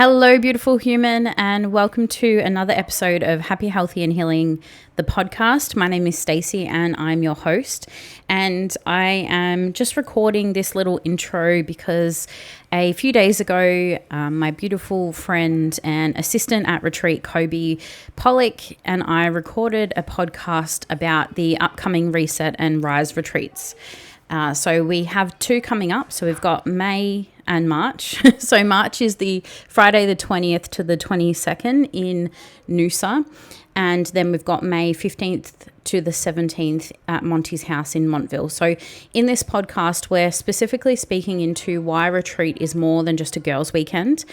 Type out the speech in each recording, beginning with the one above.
Hello, beautiful human, and welcome to another episode of Happy, Healthy and Healing, the podcast. My name is Stacey and I'm your host. And I am just recording this little intro because a few days ago, my beautiful friend and assistant at retreat, Kobi Pollock, and I recorded a podcast about the upcoming Reset and Rise retreats. So we have two coming up. So we've got May and March. So March is the Friday the 20th to the 22nd in Noosa. And then we've got May 15th to the 17th at Monty's house in Montville. So in this podcast, we're specifically speaking into why retreat is more than just a girls' weekend,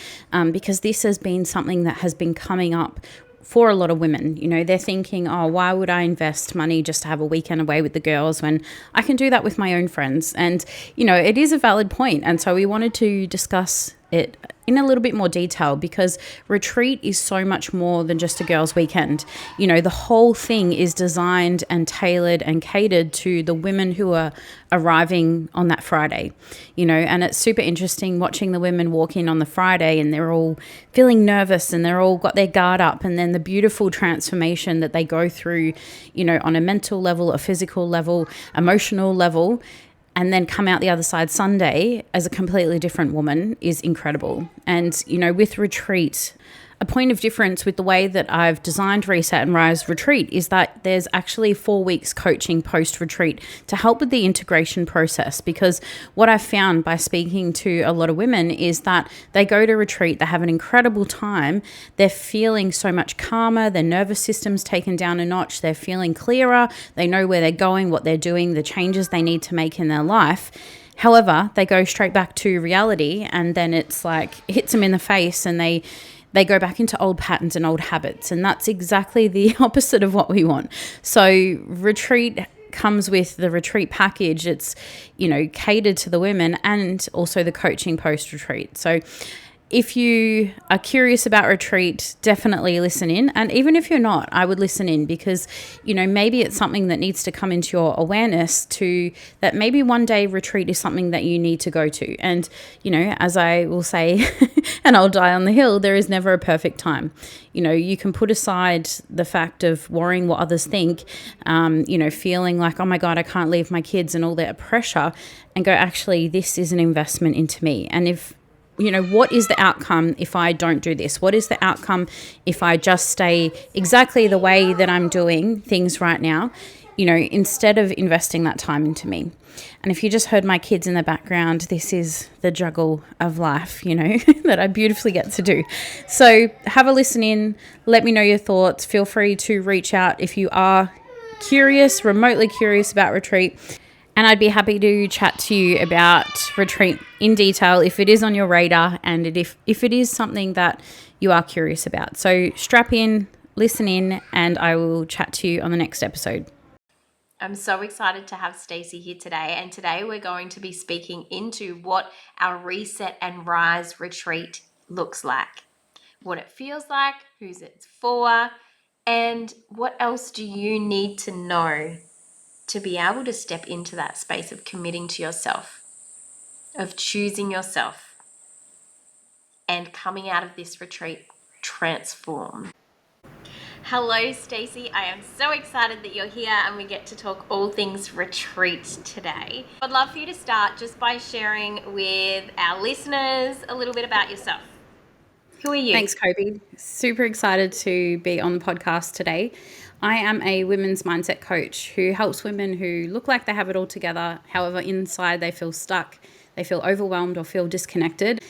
because this has been something that has been coming up for a lot of women. You know, they're thinking, oh, why would I invest money just to have a weekend away with the girls when I can do that with my own friends? And, you know, it is a valid point. And so we wanted to discuss it in a little bit more detail because retreat is so much more than just a girls' weekend. You know, the whole thing is designed and tailored and catered to the women who are arriving on that Friday, you know, and it's super interesting watching the women walk in on the Friday and they're all feeling nervous and they're all got their guard up, and then the beautiful transformation that they go through, you know, on a mental level, a physical level, emotional level, and then come out the other side Sunday as a completely different woman is incredible. And, you know, with retreat, a point of difference with the way that I've designed Reset and Rise Retreat is that there's actually 4 weeks coaching post-retreat to help with the integration process. Because what I've found by speaking to a lot of women is that they go to retreat, they have an incredible time, they're feeling so much calmer, their nervous system's taken down a notch, they're feeling clearer, they know where they're going, what they're doing, the changes they need to make in their life. However, they go straight back to reality and then it's like it hits them in the face and they go back into old patterns and old habits. And that's exactly the opposite of what we want. So retreat comes with the retreat package. It's, you know, catered to the women and also the coaching post-retreat. So if you are curious about retreat, definitely listen in. And even if you're not, I would listen in because, you know, maybe it's something that needs to come into your awareness to that maybe one day retreat is something that you need to go to. And, you know, as I will say, and I'll die on the hill, there is never a perfect time. You know, you can put aside the fact of worrying what others think, you know, feeling like, oh my God, I can't leave my kids and all that pressure, and go, actually, this is an investment into me. And if, you know, what is the outcome if I don't do this? What is the outcome if I just stay exactly the way that I'm doing things right now, you know, instead of investing that time into me? And if you just heard my kids in the background, this is the juggle of life, you know, that I beautifully get to do. So have a listen in. Let me know your thoughts. Feel free to reach out if you are curious, remotely curious about retreat. And I'd be happy to chat to you about retreat in detail if it is on your radar and if it is something that you are curious about. So strap in, listen in, and I will chat to you on the next episode. I'm so excited to have Stacey here today. And today we're going to be speaking into what our Reset and Rise retreat looks like, what it feels like, who's it's for, and what else do you need to know to be able to step into that space of committing to yourself, of choosing yourself, and coming out of this retreat transformed. Hello, Stacey. I am so excited that you're here and we get to talk all things retreat today. I'd love for you to start just by sharing with our listeners a little bit about yourself. Who are you? Thanks, Kobi. Super excited to be on the podcast today. I am a women's mindset coach who helps women who look like they have it all together. However, inside they feel stuck, they feel overwhelmed or feel disconnected.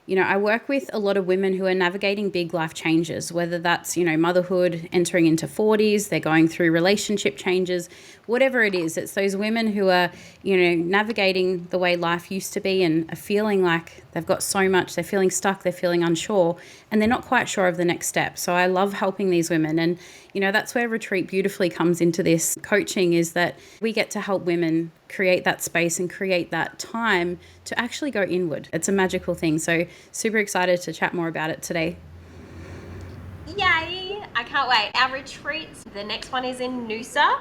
You know, I work with a lot of women who are navigating big life changes, whether that's, you know, motherhood, entering into 40s, they're going through relationship changes, whatever it is. It's those women who are, you know, navigating the way life used to be and are feeling like they've got so much, they're feeling stuck, they're feeling unsure, and they're not quite sure of the next step. So I love helping these women. And, you know, that's where retreat beautifully comes into this. Coaching is that we get to help women create that space and create that time to actually go inward. It's a magical thing. So super excited to chat more about it today. Yay! I can't wait. Our retreats, the next one is in Noosa.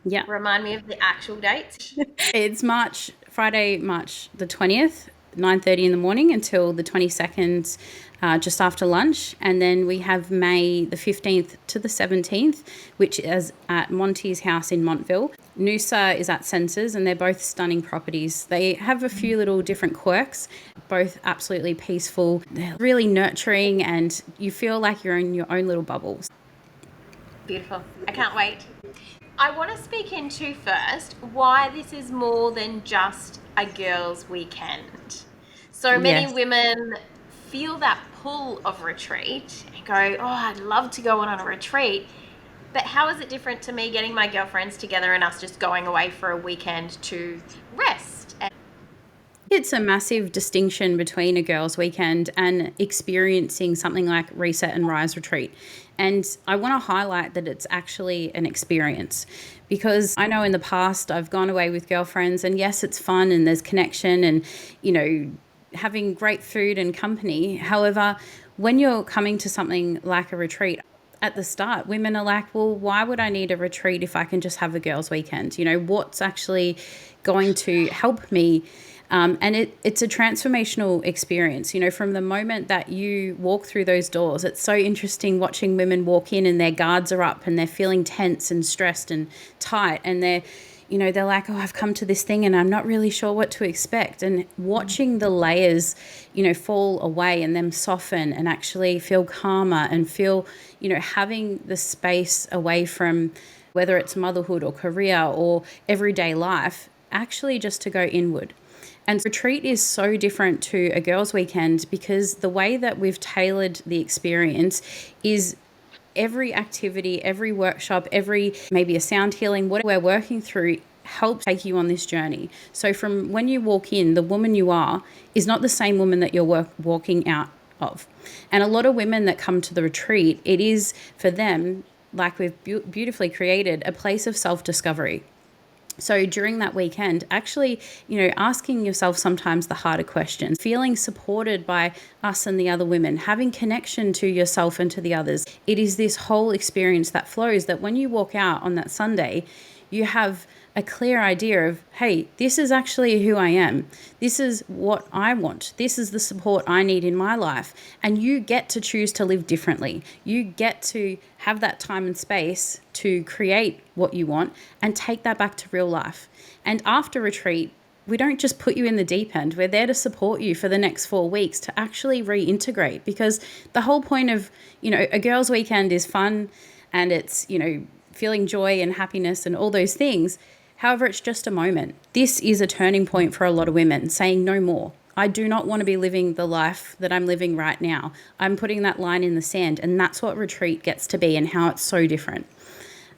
Yeah. Remind me of the actual dates. It's Friday, March the 20th 9:30 in the morning until the 22nd, just after lunch. And then we have May the 15th to the 17th, which is at Monty's house in Montville. Noosa is at Senses, and they're both stunning properties. They have a few little different quirks, both absolutely peaceful. They're really nurturing, and you feel like you're in your own little bubbles. Beautiful. I can't wait. I want to speak into first why this is more than just a girls' weekend. So many Yes. women feel that pull of retreat and go, oh, I'd love to go on a retreat. But how is it different to me getting my girlfriends together and us just going away for a weekend to rest? It's a massive distinction between a girls' weekend and experiencing something like Reset and Rise Retreat. And I want to highlight that it's actually an experience, because I know in the past I've gone away with girlfriends, and yes, it's fun and there's connection and, having great food and company. However, when you're coming to something like a retreat, at the start, women are like, well, why would I need a retreat if I can just have a girls' weekend? What's actually going to help me? And it's a transformational experience. From the moment that you walk through those doors, it's so interesting watching women walk in and their guards are up and they're feeling tense and stressed and tight. And they're like, oh, I've come to this thing and I'm not really sure what to expect. And watching the layers, fall away and them soften and actually feel calmer and feel, having the space away from whether it's motherhood or career or everyday life, actually just to go inward. And retreat is so different to a girls' weekend, because the way that we've tailored the experience is every activity, every workshop, every maybe a sound healing, what we're working through helps take you on this journey. So from when you walk in, the woman you are is not the same woman that you're walking out of. And a lot of women that come to the retreat, it is for them, like we've beautifully created, a place of self-discovery. So during that weekend, actually, asking yourself sometimes the harder questions, feeling supported by us and the other women, having connection to yourself and to the others. It is this whole experience that flows, that when you walk out on that Sunday, you have a clear idea of, hey, this is actually who I am. This is what I want. This is the support I need in my life. And you get to choose to live differently. You get to have that time and space to create what you want and take that back to real life. And after retreat, we don't just put you in the deep end. We're there to support you for the next 4 weeks to actually reintegrate, because the whole point of, a girls' weekend is fun and it's, feeling joy and happiness and all those things. However, it's just a moment. This is a turning point for a lot of women, saying no more. I do not want to be living the life that I'm living right now. I'm putting that line in the sand, and that's what retreat gets to be and how it's so different.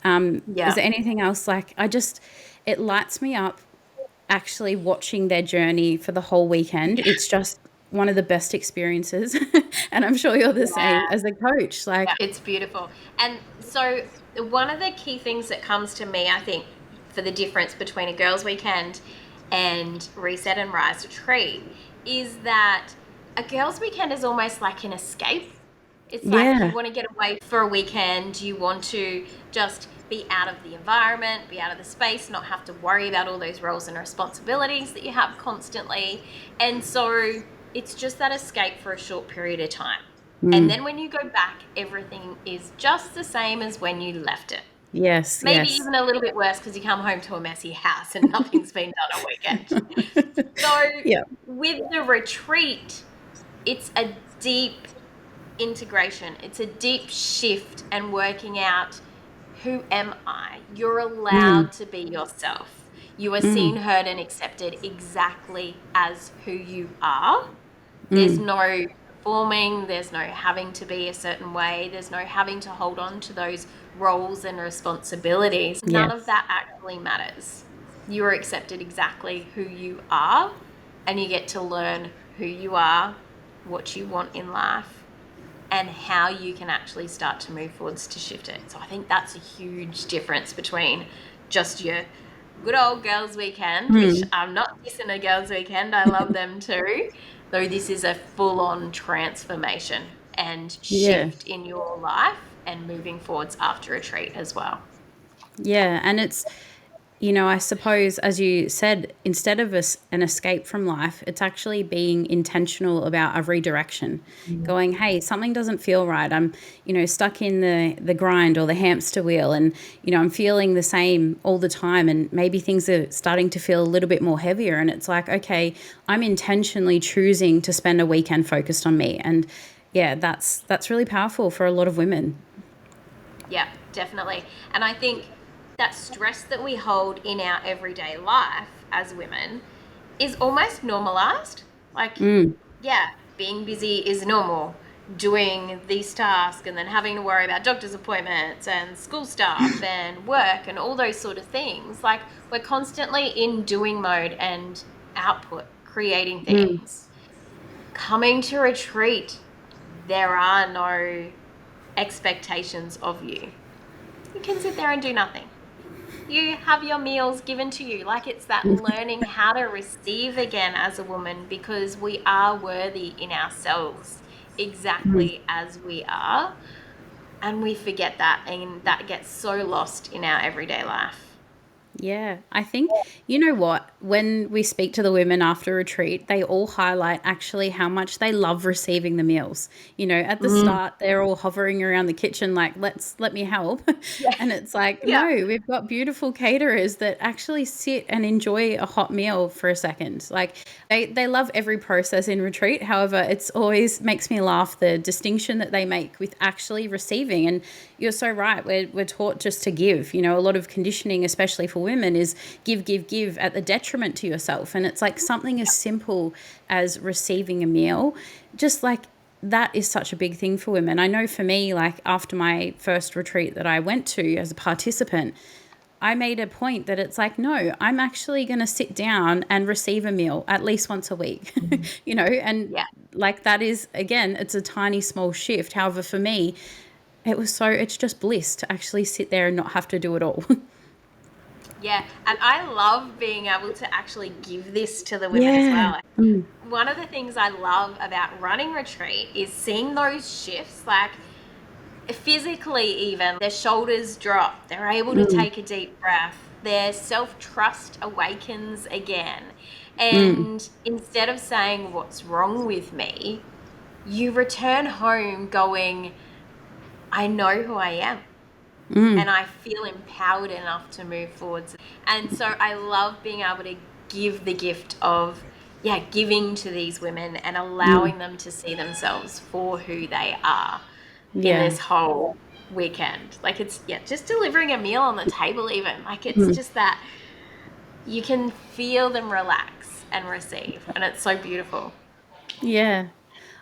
Is there anything else? It lights me up actually watching their journey for the whole weekend. It's just one of the best experiences. And I'm sure you're the same as a coach. It's beautiful. And so one of the key things that comes to me, I think, for the difference between a girls' weekend and Reset and Rise Retreat is that a girls' weekend is almost like an escape. It's like you want to get away for a weekend. You want to just be out of the environment, be out of the space, not have to worry about all those roles and responsibilities that you have constantly. And so it's just that escape for a short period of time. And then when you go back, everything is just the same as when you left it. Yes. Maybe even a little bit worse, because you come home to a messy house and nothing's been done all weekend. So with the retreat, it's a deep integration. It's a deep shift and working out, who am I? You're allowed to be yourself. You are seen, heard, and accepted exactly as who you are. There's no performing, there's no having to be a certain way, there's no having to hold on to those roles and responsibilities. None of that actually matters. You are accepted exactly who you are, and you get to learn who you are, what you want in life, and how you can actually start to move forwards to shift it. So I think that's a huge difference between just your good old girls' weekend, which I'm not dissing a girls' weekend, I love them too, though this is a full-on transformation and shift in your life and moving forwards after retreat as well. Yeah, and I suppose, as you said, instead of an escape from life, it's actually being intentional about a redirection. Mm. Going, hey, something doesn't feel right. I'm, stuck in the grind or the hamster wheel, and I'm feeling the same all the time, and maybe things are starting to feel a little bit more heavier. And it's like, okay, I'm intentionally choosing to spend a weekend focused on me, and yeah, that's really powerful for a lot of women. Yeah, definitely. And I think that stress that we hold in our everyday life as women is almost normalized. Like, Mm, yeah, being busy is normal. Doing these tasks and then having to worry about doctor's appointments and school stuff and work and all those sort of things. Like, we're constantly in doing mode and output, creating mm, things. Coming to retreat, there are no expectations of you. You can sit there and do nothing. You have your meals given to you. Like, it's that learning how to receive again as a woman, because we are worthy in ourselves mm. exactly as we are. And we forget that, and that gets so lost in our everyday life. Yeah, I think, you know what, when we speak to the women after retreat, they all highlight actually how much they love receiving the meals. At the Mm. start, they're all hovering around the kitchen like, let me help. Yeah. And it's like, Yeah. no, we've got beautiful caterers that actually sit and enjoy a hot meal for a second. Like they love every process in retreat. However, it's always makes me laugh the distinction that they make with actually receiving. And you're so right. We're taught just to give. A lot of conditioning, especially for women, is give, give, give at the detriment to yourself. And it's like something as simple as receiving a meal, just like that is such a big thing for women. I know for me, like after my first retreat that I went to as a participant, I made a point that it's like, no, I'm actually going to sit down and receive a meal at least once a week, and Yeah. like that is, again, it's a tiny, small shift. However, for me, it's just bliss to actually sit there and not have to do it all. Yeah. And I love being able to actually give this to the women as Yeah. well. Mm, One of the things I love about running retreat is seeing those shifts, like physically, even their shoulders drop, they're able to mm, take a deep breath, their self-trust awakens again. mm, And instead of saying, "What's wrong with me?" you return home going, "I know who I am mm, and I feel empowered enough to move forwards." And so I love being able to give the gift of, yeah, giving to these women and mm. allowing them to see themselves for who they are in Yeah. this whole weekend. Like, it's, yeah, just delivering a meal on the table, even. Like, it's Mm. just that you can feel them relax and receive. And it's so beautiful. Yeah.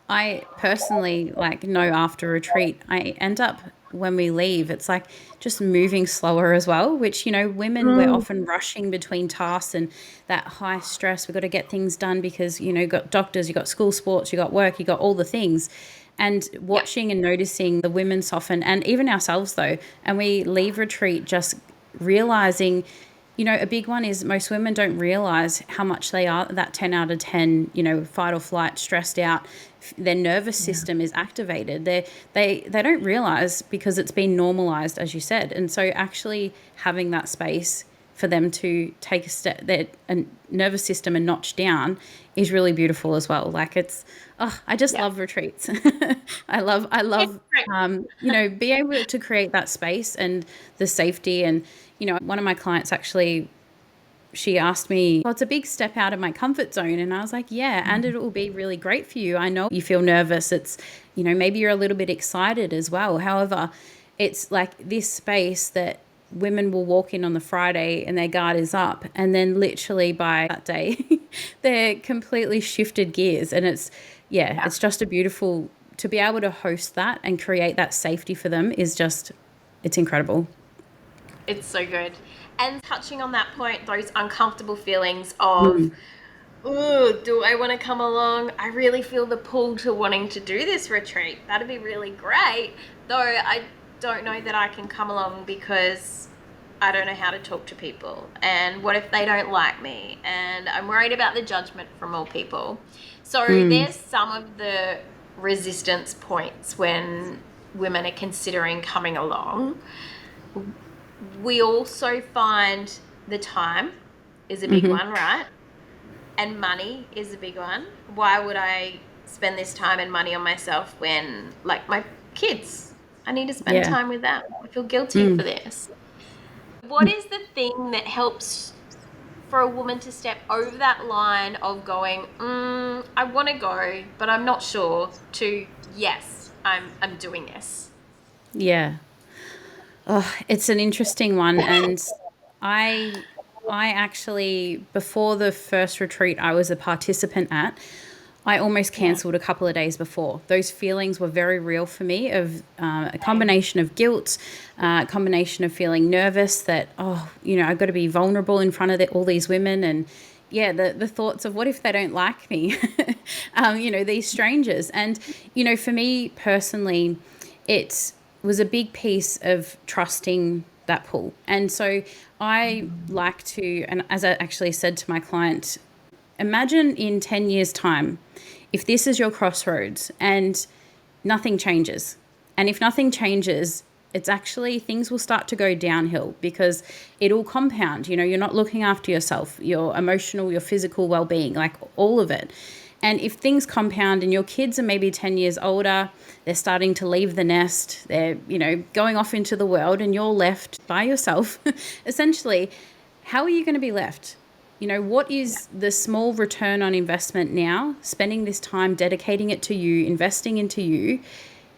I personally like know after retreat, I end up when we leave, it's like just moving slower as well, which, women, we're Mm. often rushing between tasks and that high stress. We've got to get things done because, you got doctors, you got school sports, you got work, you got all the things. And Yep. watching and noticing the women soften, and even ourselves though, and we leave retreat just realizing, a big one is most women don't realize how much they are that 10 out of 10, fight or flight, stressed out. Their nervous Yeah. system is activated. They don't realize because it's been normalized, as you said. And so actually having that space for them to take a step, their a nervous system a notch down is really beautiful as well. Like I just Yeah. love retreats. I It's love, great. be able to create that space and the safety. And, one of my clients actually, she asked me, well, it's a big step out of my comfort zone. And I was like, yeah, and it will be really great for you. I know you feel nervous. It's, maybe you're a little bit excited as well. However, it's like this space that women will walk in on the Friday and their guard is up. And then literally by that day, they're completely shifted gears. And Yeah. it's just a beautiful, to be able to host that and create that safety for them is just, it's incredible. It's so good. And touching on that point, those uncomfortable feelings of, Mm, oh, do I want to come along? I really feel the pull to wanting to do this retreat. That'd be really great. Though I don't know that I can come along because I don't know how to talk to people. And what if they don't like me? And I'm worried about the judgment from all people. So mm, there's some of the resistance points when women are considering coming along. We also find the time is a big one, right? And money is a big one. Why would I spend this time and money on myself when, like, my kids, I need to spend Yeah. time with them. I feel guilty for this. What is the thing that helps for a woman to step over that line of going, I want to go, but I'm not sure, to, yes, I'm doing this? Yeah. Oh, it's an interesting one. And I I actually, before the first retreat I was a participant at, I almost Yeah. cancelled a couple of days before. Those feelings were very real for me, of a Same. combination of guilt, a combination of feeling nervous that, oh, I've got to be vulnerable in front of all these women. And yeah, the thoughts of what if they don't like me, these strangers. And, for me personally, it was a big piece of trusting that pull. And so I like to, and as I actually said to my client, imagine in 10 years' time, if this is your crossroads and nothing changes. And if nothing changes, it's actually, things will start to go downhill because it'll compound. You're not looking after yourself, your emotional, your physical well-being, like all of it. And if things compound and your kids are maybe 10 years older, they're starting to leave the nest, they're, going off into the world, and you're left by yourself, essentially, how are you going to be left? What is the small return on investment now? Spending this time, dedicating it to you, investing into you,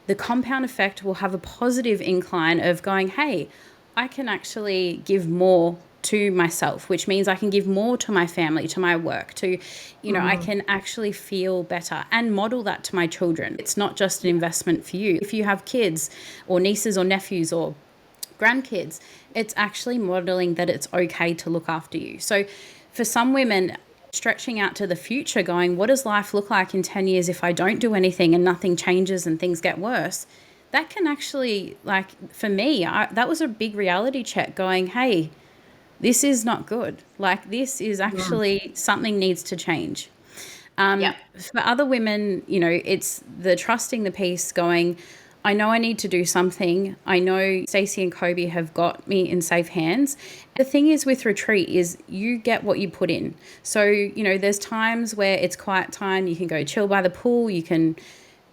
the compound effect will have a positive incline of going, hey, I can actually give more to myself, which means I can give more to my family, to my work, to, I can actually feel better and model that to my children. It's not just an investment for you. If you have kids or nieces or nephews or grandkids, it's actually modeling that it's okay to look after you. So for some women, stretching out to the future, going, what does life look like in 10 years if I don't do anything and nothing changes and things get worse? That can actually, like, for me, that was a big reality check, going, hey, this is not good. Like, this is actually something needs to change. Yep. For other women, it's the trusting the piece, going, I know I need to do something. I know Stacey and Kobi have got me in safe hands. The thing is with retreat is you get what you put in. So, there's times where it's quiet time. You can go chill by the pool. You can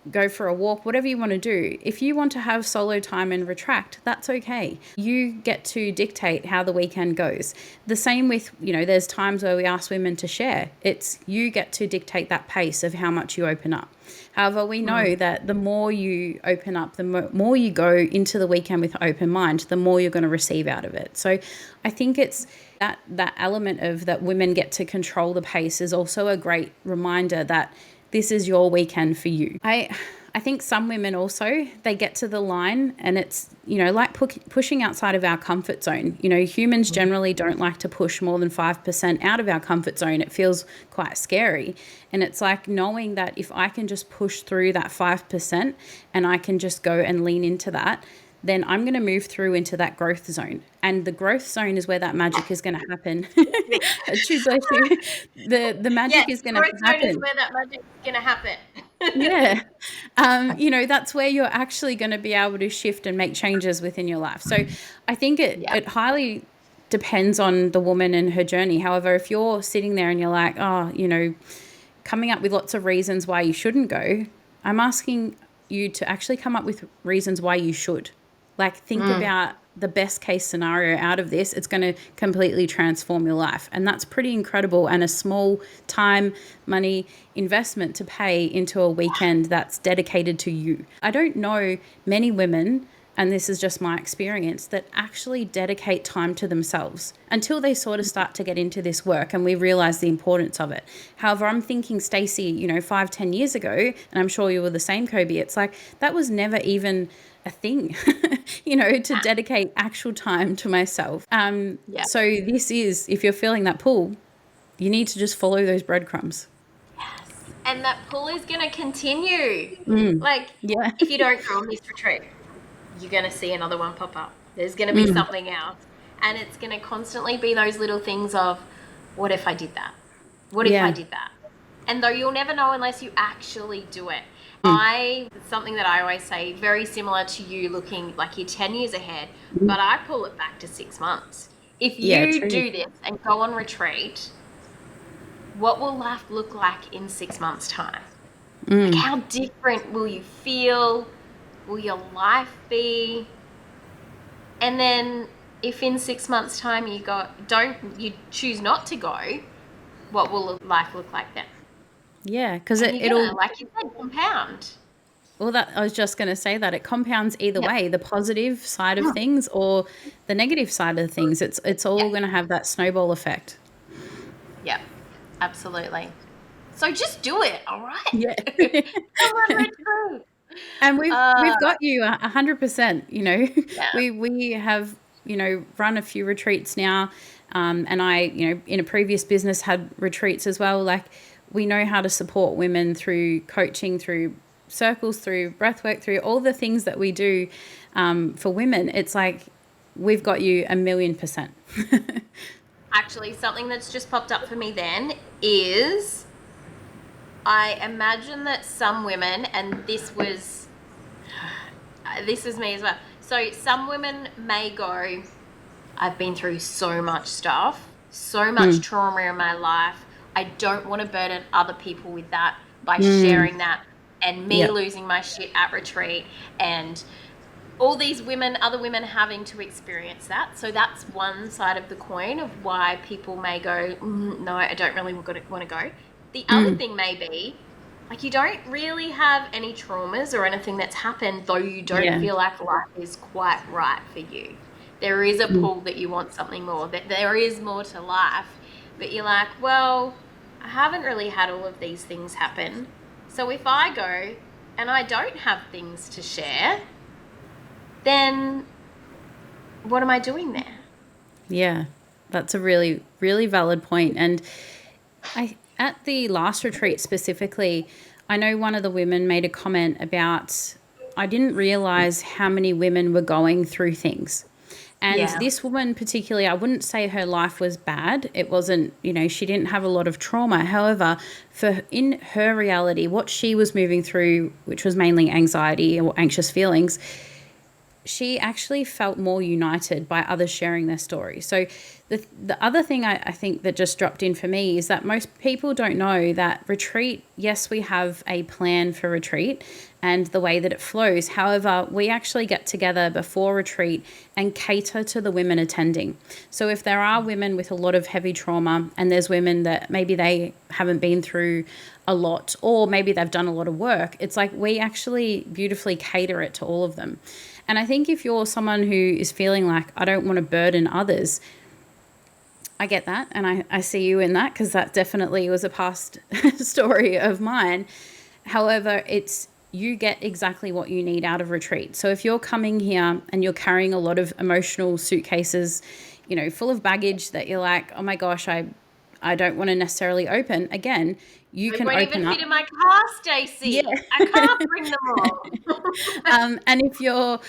go for a walk, whatever you want to do. If you want to have solo time and retract, that's okay. You get to dictate how the weekend goes. The same with, there's times where we ask women to share. It's you get to dictate that pace of how much you open up. However, we know that the more you open up, the more you go into the weekend with open mind, the more you're going to receive out of it. So I think it's that element of that women get to control the pace is also a great reminder that this is your weekend for you. I think some women also, they get to the line and it's, like pushing outside of our comfort zone. Humans generally don't like to push more than 5% out of our comfort zone. It feels quite scary. And it's like knowing that if I can just push through that 5% and I can just go and lean into that, then I'm going to move through into that growth zone. And the growth zone is where that magic is going to happen. True, bless you. The magic is going to Growth zone is happen. where that magic is going to happen. Yeah. That's where you're actually going to be able to shift and make changes within your life. So I think it highly depends on the woman and her journey. However, if you're sitting there and you're like, coming up with lots of reasons why you shouldn't go, I'm asking you to actually come up with reasons why you should. Like, think about the best case scenario out of this. It's going to completely transform your life. And that's pretty incredible, and a small time, money investment to pay into a weekend that's dedicated to you. I don't know many women, and this is just my experience, that actually dedicate time to themselves until they sort of start to get into this work and we realize the importance of it. However, I'm thinking, Stacey, 5-10 years ago, and I'm sure you were the same, Kobi, it's like that was never even a thing, to dedicate actual time to myself. So this is, if you're feeling that pull, you need to just follow those breadcrumbs. Yes. And that pull is going to continue. Like, Yeah. if you don't go on this retreat, you're going to see another one pop up. There's going to be something else. And it's going to constantly be those little things of, what if I did that? What if I did that? And though you'll never know unless you actually do it. Something that I always say, very similar to you looking like you're 10 years ahead, but I pull it back to 6 months. If Yeah, you true. do this and go on retreat, what will life look like in 6 months' time? Like, how different will you feel? Will your life be? And then if in 6 months' time you choose not to go, what will life look like then? Yeah, because And you're gonna, it'll, like you said, compound. well, that I was just going to say that it compounds either Yep. way, the positive side of things or the negative side of things. It's all Yep. going to have that snowball effect. Yep. Absolutely. So just do it, all right? Yeah. Come on, retreat. And we've Uh, we've got you 100%, you know. yeah. We have, run a few retreats now. And I, in a previous business had retreats as well. Like, we know how to support women through coaching, through circles, through breath work, through all the things that we do for women. It's like we've got you 1,000,000%. Actually, something that's just popped up for me then is I imagine that some women, and this was me as well. So some women may go, I've been through so much stuff, so much trauma in my life. I don't want to burden other people with that by sharing that, and me Yep. losing my shit at retreat, and all these women, other women having to experience that. So that's one side of the coin of why people may go, no, I don't really want to go. The other thing may be, like, you don't really have any traumas or anything that's happened, though you don't Yeah. feel like life is quite right for you. There is a pull that you want something more, that there is more to life, but you're like, well, I haven't really had all of these things happen. So if I go and I don't have things to share, then what am I doing there? Yeah. That's a really, really valid point. And at the last retreat specifically, I know one of the women made a comment about, I didn't realize how many women were going through things. And Yeah. this woman particularly, I wouldn't say her life was bad. It wasn't, she didn't have a lot of trauma. However, for in her reality, what she was moving through, which was mainly anxiety or anxious feelings, she actually felt more united by others sharing their story. So the other thing I think that just dropped in for me is that most people don't know that retreat, yes, we have a plan for retreat and the way that it flows. However, we actually get together before retreat and cater to the women attending. So if there are women with a lot of heavy trauma and there's women that maybe they haven't been through a lot or maybe they've done a lot of work, it's like we actually beautifully cater it to all of them. And I think if you're someone who is feeling like, I don't want to burden others, I get that. And I see you in that because that definitely was a past story of mine. However, you get exactly what you need out of retreat. So if you're coming here and you're carrying a lot of emotional suitcases, full of baggage that you're like, oh my gosh, I don't want to necessarily open, again, you They can won't even open up. fit in my car, Yeah. Stacey. I can't bring them all. And if you're,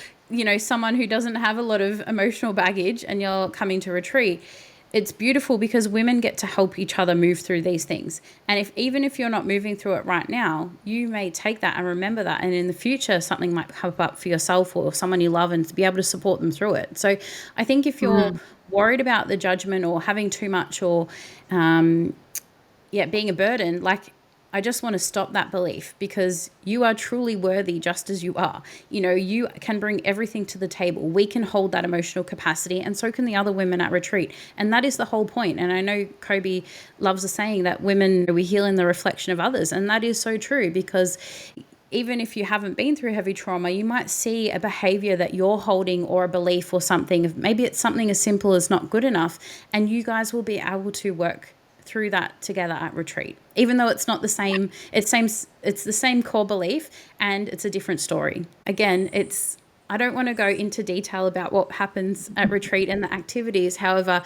someone who doesn't have a lot of emotional baggage and you're coming to retreat, it's beautiful because women get to help each other move through these things. And even if you're not moving through it right now, you may take that and remember that. And in the future, something might pop up for yourself or someone you love and to be able to support them through it. So I think if you're worried about the judgment or having too much or, being a burden, like, I just want to stop that belief because you are truly worthy just as you are. You can bring everything to the table. We can hold that emotional capacity, and so can the other women at retreat. And that is the whole point. And I know Kobi loves the saying that women, we heal in the reflection of others. And that is so true because even if you haven't been through heavy trauma, you might see a behavior that you're holding or a belief or something. Maybe it's something as simple as not good enough, and you guys will be able to work through that together at retreat, even though it's not the same. It's the same core belief and it's a different story. Again, I don't want to go into detail about what happens at retreat and the activities. However,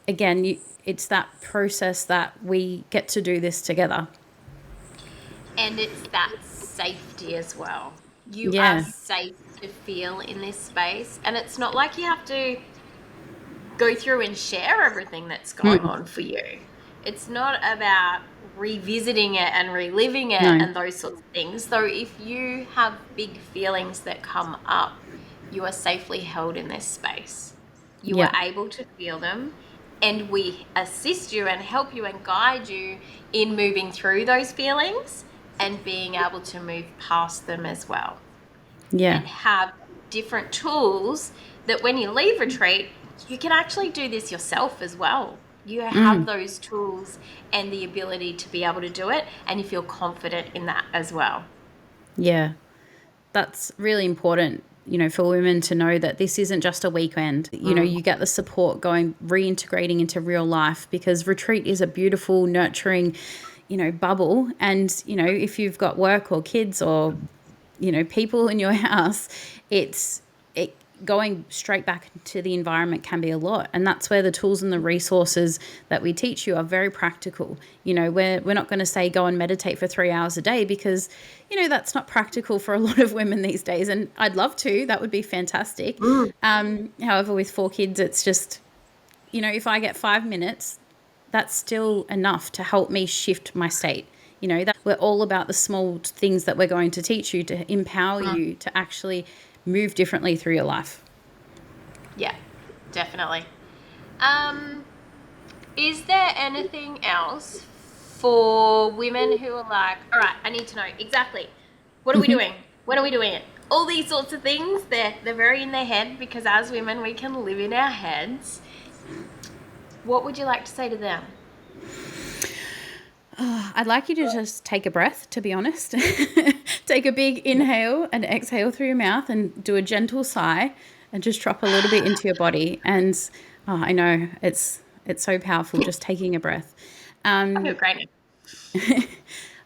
again, it's that process that we get to do this together. And it's that safety as well. You are Yeah. safe to feel in this space. And it's not like you have to go through and share everything that's going on for you. It's not about revisiting it and reliving it No. and those sorts of things. So if you have big feelings that come up, you are safely held in this space. You Yeah. are able to feel them, and we assist you and help you and guide you in moving through those feelings and being able to move past them as well, Yeah. and have different tools that when you leave retreat, you can actually do this yourself as well. You have those tools and the ability to be able to do it, and you feel confident in that as well. Yeah. That's really important, for women to know that this isn't just a weekend. You get the support going, reintegrating into real life, because retreat is a beautiful, nurturing, bubble. And, if you've got work or kids or, people in your house, it going straight back to the environment can be a lot. And that's where the tools and the resources that we teach you are very practical. We're not going to say go and meditate for 3 hours a day, because that's not practical for a lot of women these days. And I'd love to, that would be fantastic. However, with 4 kids, it's just, if I get 5 minutes, that's still enough to help me shift my state. That we're all about the small things that we're going to teach you to empower you to actually move differently through your life. Yeah, definitely. Is there anything else for women who are like, all right, I need to know exactly what are we doing? When are we doing it? All these sorts of things, they're very in their head, because as women we can live in our heads. What would you like to say to them? I'd like you to just take a breath, to be honest. Take a big inhale and exhale through your mouth, and do a gentle sigh, and just drop a little bit into your body. And I know it's so powerful, just taking a breath. I feel great.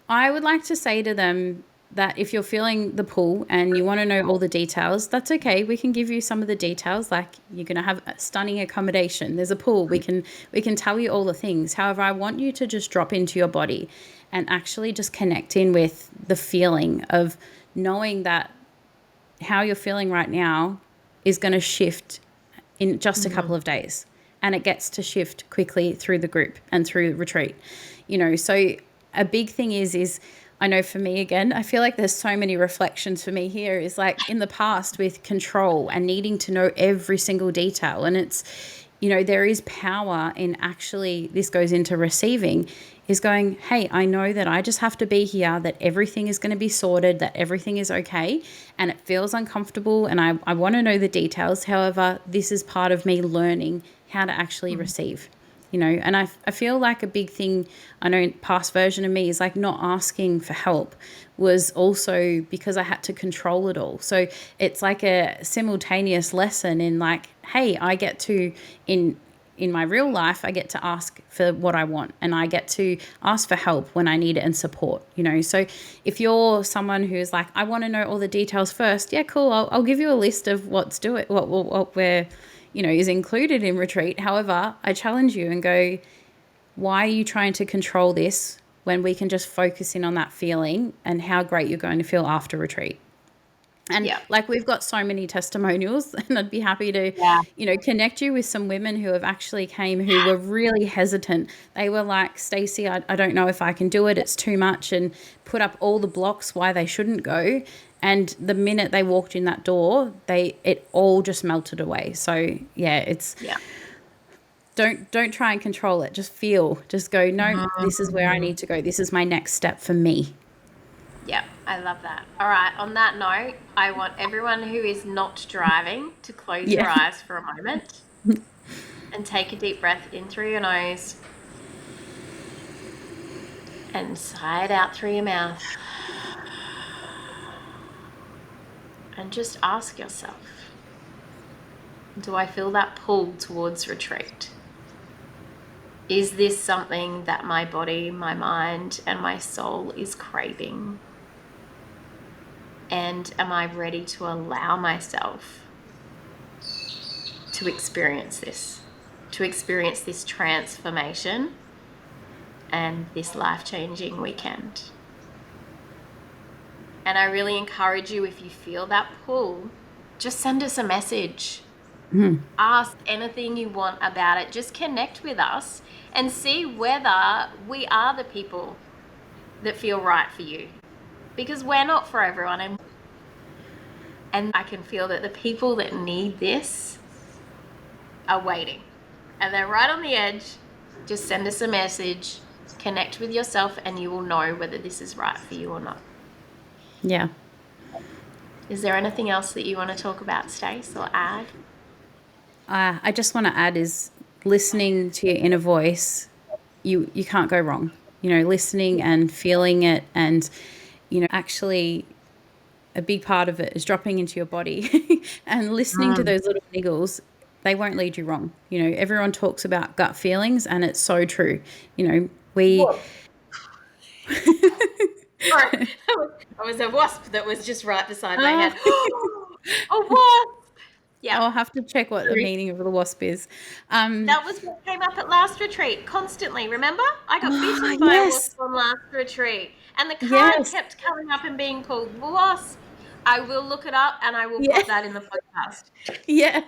I would like to say to them that if you're feeling the pull and you want to know all the details, that's okay. We can give you some of the details, like you're going to have a stunning accommodation. There's a pool. We can tell you all the things. However, I want you to just drop into your body and actually just connect in with the feeling of knowing that how you're feeling right now is going to shift in just a couple of days, and it gets to shift quickly through the group and through retreat. So a big thing is I know for me, again, I feel like there's so many reflections for me here, is like in the past with control and needing to know every single detail. And it's, there is power in, actually, this goes into receiving, is going, hey, I know that I just have to be here, that everything is going to be sorted, that everything is okay. And it feels uncomfortable, and I want to know the details. However, this is part of me learning how to actually receive. And I feel like a big thing, I know past version of me is like not asking for help was also because I had to control it all. So it's like a simultaneous lesson in like, hey, I get to, in my real life, I get to ask for what I want, and I get to ask for help when I need it and support, So if you're someone who's like, I want to know all the details first, yeah, cool. I'll give you a list of what we're, is included in retreat. However, I challenge you and go, why are you trying to control this when we can just focus in on that feeling and how great you're going to feel after retreat? And like, we've got so many testimonials, and I'd be happy to, connect you with some women who have actually came who were really hesitant. They were like, Stacey, I don't know if I can do it. It's too much, and put up all the blocks why they shouldn't go. And the minute they walked in that door, it all just melted away. So don't try and control it. Just feel, just go, no, this is where I need to go. This is my next step for me. Yeah, I love that. All right, on that note, I want everyone who is not driving to close your Yeah. eyes for a moment and take a deep breath in through your nose and sigh it out through your mouth. And just ask yourself, do I feel that pull towards retreat? Is this something that my body, my mind, and my soul is craving? And am I ready to allow myself to experience this transformation and this life-changing weekend? And I really encourage you, if you feel that pull, just send us a message. Ask anything you want about it. Just connect with us and see whether we are the people that feel right for you, because we're not for everyone. And I can feel that the people that need this are waiting and they're right on the edge, just send us a message, connect with yourself, and you will know whether this is right for you or not. Yeah. Is there anything else that you want to talk about, Stace, or add? I just want to add is listening to your inner voice. You can't go wrong. Listening and feeling it, and actually a big part of it is dropping into your body and listening to those little niggles. They won't lead you wrong. Everyone talks about gut feelings, and it's so true. We. What? Sorry, that was a wasp that was just right beside my head. A wasp! Yeah. I'll have to check what the meaning of the wasp is. That was what came up at last retreat constantly. Remember? I got bitten by a Yes. wasp on last retreat. And the card Yes. kept coming up and being called wasp. I will look it up and I will Yeah. put that in the podcast. Yeah.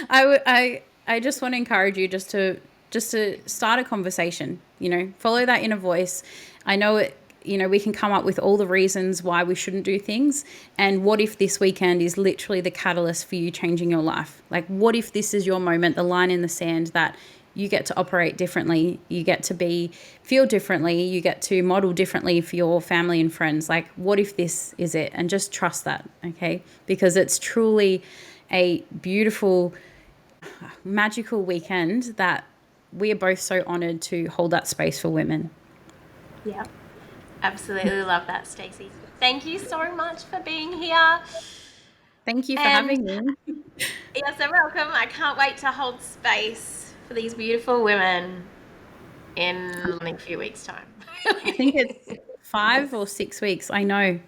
I just want to encourage you just to start a conversation, follow that inner voice. I know it, we can come up with all the reasons why we shouldn't do things. And what if this weekend is literally the catalyst for you changing your life? Like, what if this is your moment, the line in the sand that you get to operate differently, you get to feel differently, you get to model differently for your family and friends? Like, what if this is it? And just trust that, okay? Because it's truly a beautiful, magical weekend that we are both so honored to hold that space for women. Yeah. Absolutely love that, Stacey. Thank you so much for being here. Thank you for having me. You're so welcome. I can't wait to hold space for these beautiful women in a few weeks' time. I think it's 5 or 6 weeks. I know.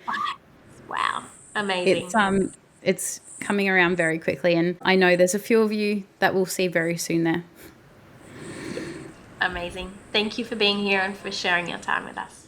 Wow. Amazing. It's coming around very quickly, and I know there's a few of you that we'll see very soon there. Amazing. Thank you for being here and for sharing your time with us.